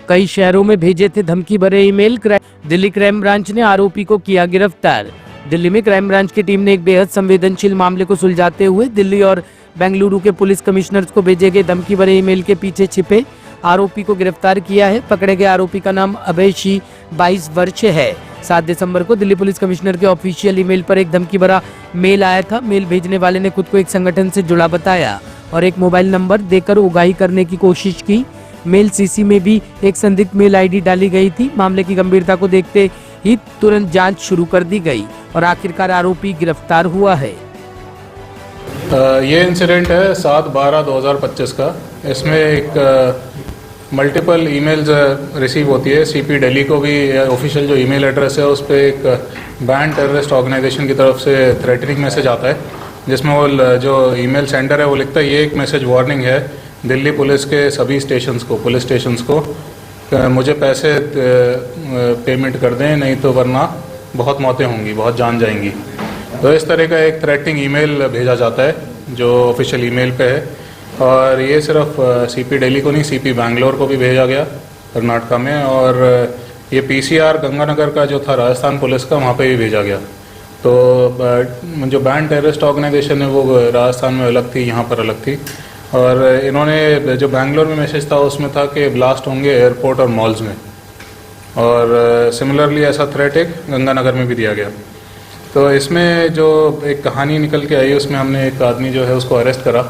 कई शहरों में भेजे थे धमकी भरे ईमेल। दिल्ली क्राइम ब्रांच ने आरोपी को किया गिरफ्तार। दिल्ली में क्राइम ब्रांच की टीम ने एक बेहद संवेदनशील मामले को सुलझाते हुए दिल्ली और बेंगलुरु के पुलिस कमिश्नर्स को भेजे गए धमकी भरे ईमेल के पीछे छिपे आरोपी को गिरफ्तार किया है। पकड़े गए आरोपी का नाम अभय शी 22 वर्ष है। 7 दिसंबर को दिल्ली पुलिस कमिश्नर के ऑफिशियल ईमेल पर एक धमकी भरा मेल आया था। मेल भेजने वाले ने खुद को एक संगठन से जुड़ा बताया और एक मोबाइल नंबर देकर उगाही करने की कोशिश की। मेल सीसी में भी एक संदिग्ध मेल आईडी डाली गई थी। मामले की गंभीरता को देखते ही तुरंत जांच शुरू कर दी गई और आखिरकार आरोपी गिरफ्तार हुआ है। ये इंसिडेंट है 7/12/2025 का। इसमें एक मल्टीपल ईमेल्स रिसीव होती है। सीपी दिल्ली को भी ऑफिशियल जो ईमेल एड्रेस है उस पर एक बैंड टेररिस्ट ऑर्गेनाइजेशन की तरफ से थ्रेटनिंग मैसेज आता है, जिसमें वो जो ईमेल सेंडर है वो लिखता है ये एक मैसेज वार्निंग है दिल्ली पुलिस के सभी पुलिस स्टेशंस को, मुझे पैसे पेमेंट कर दें, नहीं तो वरना बहुत मौतें होंगी, बहुत जान जाएंगी। तो इस तरह का एक थ्रेटनिंग ईमेल भेजा जाता है जो ऑफिशियल ईमेल पे है। और ये सिर्फ सीपी दिल्ली को नहीं, सीपी बैंगलोर को भी भेजा गया कर्नाटका में, और ये पीसीआर गंगानगर का जो था राजस्थान पुलिस का, वहाँ पे भी भेजा गया। तो जो बैंड टेररिस्ट ऑर्गेनाइजेशन है वो राजस्थान में अलग थी, यहाँ पर अलग थी। और इन्होंने जो बैंगलोर में मैसेज था उसमें था कि ब्लास्ट होंगे एयरपोर्ट और मॉल्स में, और सिमिलरली ऐसा थ्रेट एक गंगानगर में भी दिया गया। तो इसमें जो एक कहानी निकल के आई उसमें हमने एक आदमी जो है उसको अरेस्ट करा।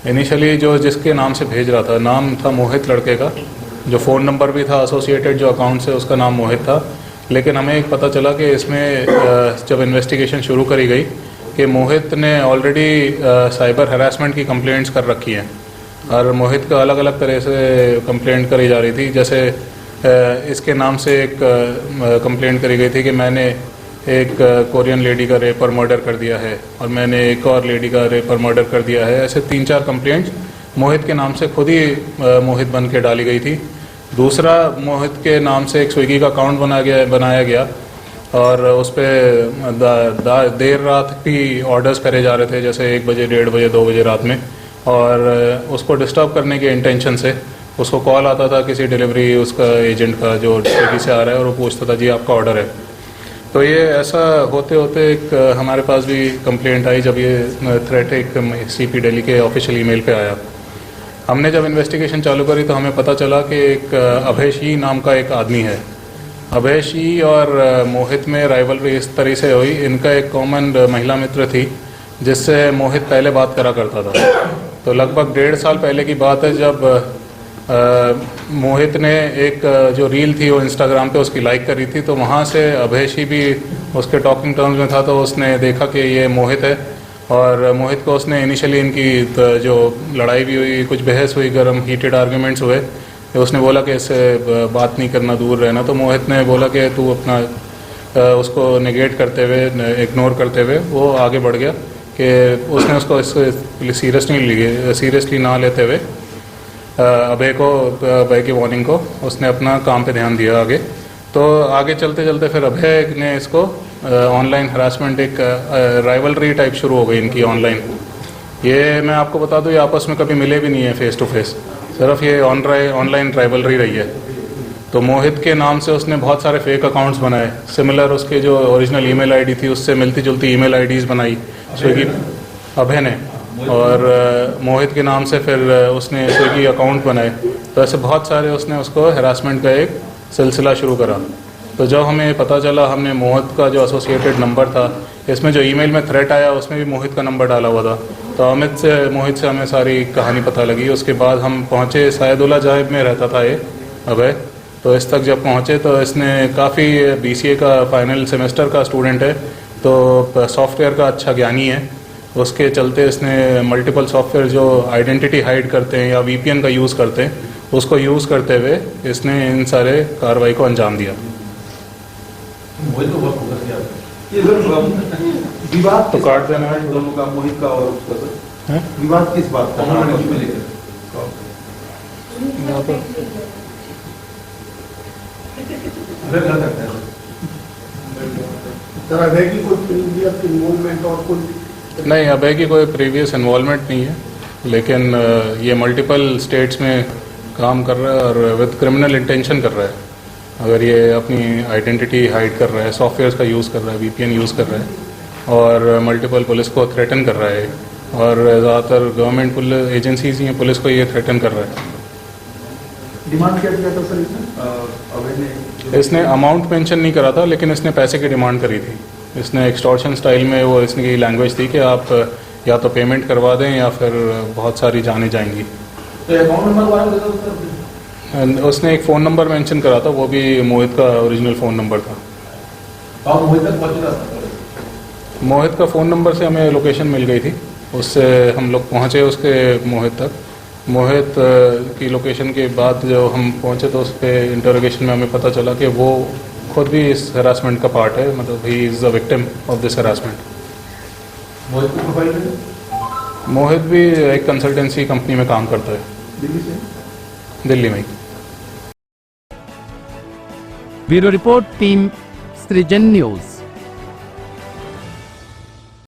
इनिशियली जो जिसके नाम से भेज रहा था, नाम था मोहित लड़के का, जो फ़ोन नंबर भी था एसोसिएटेड जो अकाउंट से, उसका नाम मोहित था। लेकिन हमें एक पता चला कि इसमें जब इन्वेस्टिगेशन शुरू करी गई कि मोहित ने ऑलरेडी साइबर हरासमेंट की कंप्लेंट्स कर रखी हैं, और मोहित का अलग अलग तरह से कंप्लेंट करी जा रही थी। जैसे इसके नाम से एक कंप्लेंट करी गई थी कि मैंने एक कोरियन लेडी का रेप और मर्डर कर दिया है, और मैंने एक और लेडी का रेप और मर्डर कर दिया है। ऐसे 3-4 कंप्लेंट्स मोहित के नाम से खुद ही मोहित बन के डाली गई थी। दूसरा, मोहित के नाम से एक स्विगी का अकाउंट बनाया गया और उस पर देर रात भी ऑर्डर्स करे जा रहे थे, जैसे 1 बजे, 1:30 बजे, 2 बजे रात में, और उसको डिस्टर्ब करने के इंटेंशन से उसको कॉल आता था किसी डिलीवरी उसका एजेंट का जो स्विगी से आ रहा है, और वो पूछता था जी आपका ऑर्डर है। तो ये ऐसा होते होते एक हमारे पास भी कंप्लेंट आई जब ये थ्रेट एक सीपी दिल्ली के ऑफिशियल ईमेल पे आया। हमने जब इन्वेस्टिगेशन चालू करी तो हमें पता चला कि एक अभय शी नाम का एक आदमी है। अभय शी और मोहित में राइवलरी इस तरह से हुई, इनका एक कॉमन महिला मित्र थी जिससे मोहित पहले बात करा करता था। तो लगभग 1.5 साल पहले की बात है जब मोहित ने एक जो रील थी वो इंस्टाग्राम पे उसकी लाइक करी थी, तो वहाँ से अभय शी भी उसके टॉकिंग टर्म्स में था। तो उसने देखा कि ये मोहित है, और मोहित को उसने इनिशियली इनकी जो लड़ाई भी हुई, कुछ बहस हुई, गर्म हीटेड आर्ग्यूमेंट्स हुए, तो उसने बोला कि इससे बात नहीं करना, दूर रहना। तो मोहित ने बोला कि तू अपना उसको नेगेट करते हुए, इग्नोर करते हुए वो आगे बढ़ गया कि उसने उसको इससे सीरियसली ना लेते हुए अभय की वार्निंग को उसने अपना काम पे ध्यान दिया आगे। तो आगे चलते चलते फिर अभय ने इसको ऑनलाइन हरासमेंट, एक राइवलरी टाइप शुरू हो गई इनकी ऑनलाइन। ये मैं आपको बता दूं, ये आपस में कभी मिले भी नहीं है फेस टू फेस, सिर्फ ये ऑनलाइन राइवलरी रही है। तो मोहित के नाम से उसने बहुत सारे फेक अकाउंट्स बनाए, सिमिलर उसके जो ओरिजिनल ईमेल आईडी थी उससे मिलती जुलती ईमेल आईडीज़ बनाई स्विगी अभय ने, और मोहित के नाम से फिर उसने स्विगी अकाउंट बनाए। तो ऐसे बहुत सारे उसने उसको हरासमेंट का एक सिलसिला शुरू करा। तो जब हमें पता चला, हमने मोहित का जो एसोसिएटेड नंबर था, इसमें जो ईमेल में थ्रेट आया उसमें भी मोहित का नंबर डाला हुआ था। तो मोहित से हमें सारी कहानी पता लगी। उसके बाद हम पहुँचे, सैदुल्ला जाहिब में रहता था ये अभय। तो इस तक जब पहुँचे तो इसने काफ़ी BCA का फाइनल सेमेस्टर का स्टूडेंट है, तो सॉफ्टवेयर का अच्छा ज्ञानी है। उसके चलते इसने मल्टीपल सॉफ्टवेयर जो आइडेंटिटी हाइड करते हैं या VPN का यूज़ करते हैं, उसको यूज़ करते हुए इसने इन सारे कार्रवाई को अंजाम दिया। विवाद तो काट देना है दोनों का, मोहित का और उसका विवाद किस बात का नहीं, अभय की कोई प्रीवियस इन्वॉल्वमेंट नहीं है, लेकिन ये मल्टीपल स्टेट्स में काम कर रहा है और विद क्रिमिनल इंटेंशन कर रहा है। अगर ये अपनी आइडेंटिटी हाइड कर रहा है, सॉफ्टवेयर्स का यूज़ कर रहा है, VPN यूज़ कर रहा है और मल्टीपल पुलिस को थ्रेटन कर रहा है और ज़्यादातर गवर्नमेंट पुलिस एजेंसीज ही हैं, पुलिस को ये थ्रेटन कर रहा है। डिमांड क्या किया था सर इसने? इसने अमाउंट मेंशन नहीं करा था, लेकिन इसने पैसे की डिमांड करी थी। इसने एक्सटॉर्शन स्टाइल में वो इसकी लैंग्वेज थी कि आप या तो पेमेंट करवा दें या फिर बहुत सारी जानें जाएंगी। तो अकाउंट नंबर वाला देता सर? उसने एक फ़ोन नंबर मेंशन करा था, वो भी मोहित का ओरिजिनल फ़ोन नंबर था। आप मोहित तक पहुंच रहा था? मोहित का फ़ोन नंबर से हमें लोकेशन मिल गई थी, उससे हम लोग पहुँचे उसके मोहित तक। मोहित की लोकेशन के बाद जो हम पहुँचे तो उस पर इंटरोगेशन में हमें पता चला कि वो खुद भी इस हरासमेंट का पार्ट है, मतलब he is the victim of this harassment. Mohit को प्रोफाइल में? मोहित भी एक कंसल्टेंसी कंपनी में काम करता है, दिल्ली से? दिल्ली में ही। ब्यूरो रिपोर्ट, टीम सृजन न्यूज।